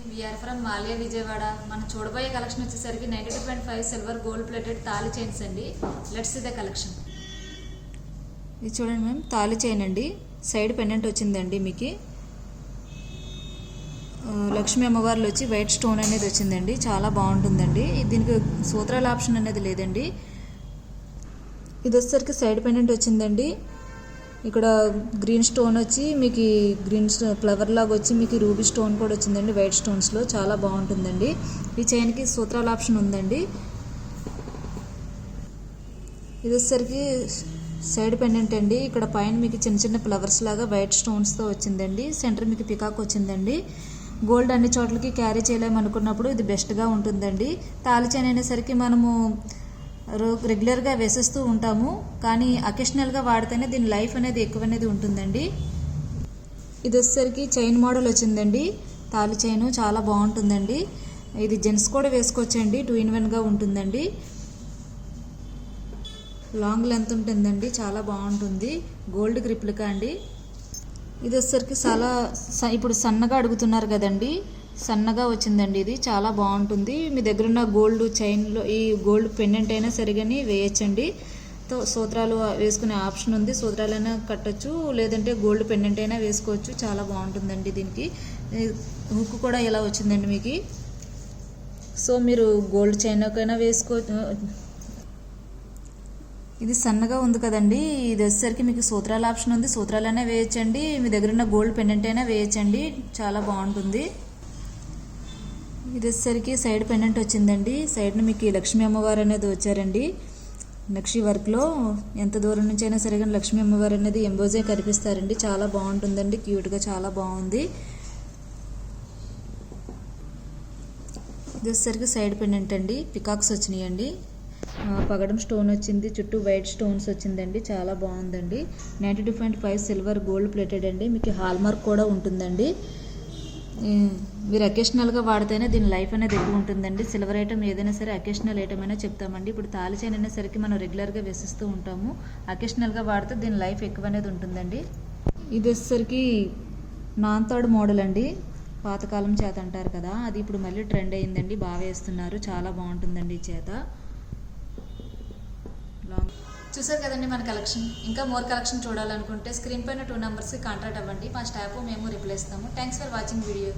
We are from Mallya Vijayawada. మనం చూడబోయే collection వచ్చేసరికి 92.5 సిల్వర్ గోల్డ్ ప్లేటెడ్ తాళి చైన్స్ అండి. Let's see the collection. ఇది చూడండి మ్యామ్, తాళి చైన్ అండి. సైడ్ పెండెంట్ వచ్చిందండి. మీకు లక్ష్మీ అమ్మవార్లు వచ్చి వైట్ స్టోన్ అనేది వచ్చిందండి. చాలా బాగుంటుందండి. దీనికి సూత్రాల ఆప్షన్ అనేది లేదండి. ఇది వచ్చేసరికి సైడ్ పెండెంట్ వచ్చిందండి. ఇక్కడ గ్రీన్ స్టోన్ వచ్చి మీకు గ్రీన్ ఫ్లవర్ లాగా వచ్చి మీకు రూబీ స్టోన్ కూడా వచ్చిందండి. వైట్ స్టోన్స్లో చాలా బాగుంటుందండి. ఈ చైన్కి సూత్రాల ఆప్షన్ ఉందండి. ఇది వచ్చేసరికి సైడ్ పెండెంట్ అండి. ఇక్కడ పైన మీకు చిన్న చిన్న ఫ్లవర్స్ లాగా వైట్ స్టోన్స్తో వచ్చిందండి. సెంటర్ మీకు పికాక్ వచ్చిందండి. గోల్డ్ అన్ని చోట్లకి క్యారీ చేయలేమనుకున్నప్పుడు ఇది బెస్ట్గా ఉంటుందండి. తాళి చైన్ అనేసరికి మనము రెగ్యులర్గా వేసేస్తూ ఉంటాము, కానీ అకేషనల్గా వాడితేనే దీని లైఫ్ అనేది ఎక్కువ అనేది ఉంటుందండి. ఇది వచ్చేసరికి చైన్ మోడల్ వచ్చిందండి. తాళి చైన్ చాలా బాగుంటుందండి. ఇది జెంట్స్ కూడా వేసుకోవచ్చండి. 2 in 1గా ఉంటుందండి. లాంగ్ లెంత్ ఉంటుందండి. చాలా బాగుంటుంది. గోల్డ్ రిప్లికా అండి. ఇది వచ్చేసరికి చాలా ఇప్పుడు సన్నగా అడుగుతున్నారు కదండి, సన్నగా వచ్చిందండి. ఇది చాలా బాగుంటుంది. మీ దగ్గర ఉన్న గోల్డ్ చైన్లో ఈ గోల్డ్ పెండెంట్ అయినా సరిగాని వేయచ్చండి. సూత్రాలు వేసుకునే ఆప్షన్ ఉంది. సూత్రాలైనా కట్టచ్చు, లేదంటే గోల్డ్ పెండెంట్ అయినా వేసుకోవచ్చు. చాలా బాగుంటుందండి. దీనికి హుక్ కూడా ఇలా వచ్చిందండి మీకు. సో మీరు గోల్డ్ చైన్కైనా ఇది సన్నగా ఉంది కదండి. ఇది వచ్చేసరికి మీకు సూత్రాల ఆప్షన్ ఉంది. సూత్రాలైనా వేయచ్చండి, మీ దగ్గర ఉన్న గోల్డ్ పెండెంట్ అయినా వేయచ్చండి. చాలా బాగుంటుంది. ఇది వచ్చేసరికి సైడ్ పెండెంట్ వచ్చిందండి. సైడ్ని మీకు లక్ష్మీ అమ్మవారు అనేది వచ్చారండి. నక్షి వర్క్లో ఎంత దూరం నుంచి అయినా సరే కానీ లక్ష్మీ అమ్మవారు అనేది ఎంబోజే కనిపిస్తారండి. చాలా బాగుంటుందండి. క్యూట్గా చాలా బాగుంది. ఇది వచ్చేసరికి సైడ్ పెండెంట్ అండి. పికాక్స్ వచ్చినాయండి. పగడం స్టోన్ వచ్చింది. చుట్టూ వైట్ స్టోన్స్ వచ్చిందండి. చాలా బాగుందండి. 92.5 సిల్వర్ గోల్డ్ ప్లేటెడ్ అండి. మీకు హాల్ మార్క్ కూడా ఉంటుందండి. మీరు అకేషనల్గా వాడితేనే దీని లైఫ్ అనేది ఎక్కువ ఉంటుందండి. సిల్వర్ ఐటమ్ ఏదైనా సరే అకేషనల్ ఐటమ్ అయినా చెప్తామండి. ఇప్పుడు తాళి చైన్ అనేసరికి మనం రెగ్యులర్గా వేసిస్తూ ఉంటాము. అకేషనల్గా వాడితే దీని లైఫ్ ఎక్కువ అనేది ఉంటుందండి. ఇది వచ్చేసరికి నాంతాడు మోడల్ అండి. పాతకాలం చేత అంటారు కదా, అది ఇప్పుడు మళ్ళీ ట్రెండ్ అయిందండి. బాగా వేస్తున్నారు. చాలా బాగుంటుందండి ఈ చేత. చూసారు కదండి మన కలెక్షన్. ఇంకా మోర్ కలెక్షన్ చూడాలనుకుంటే స్క్రీన్ పైన 2 నెంబర్స్కి కాంటాక్ట్ అవ్వండి. మా స్టాఫ్ మేము రిప్లై ఇస్తాము. Thanks for watching video.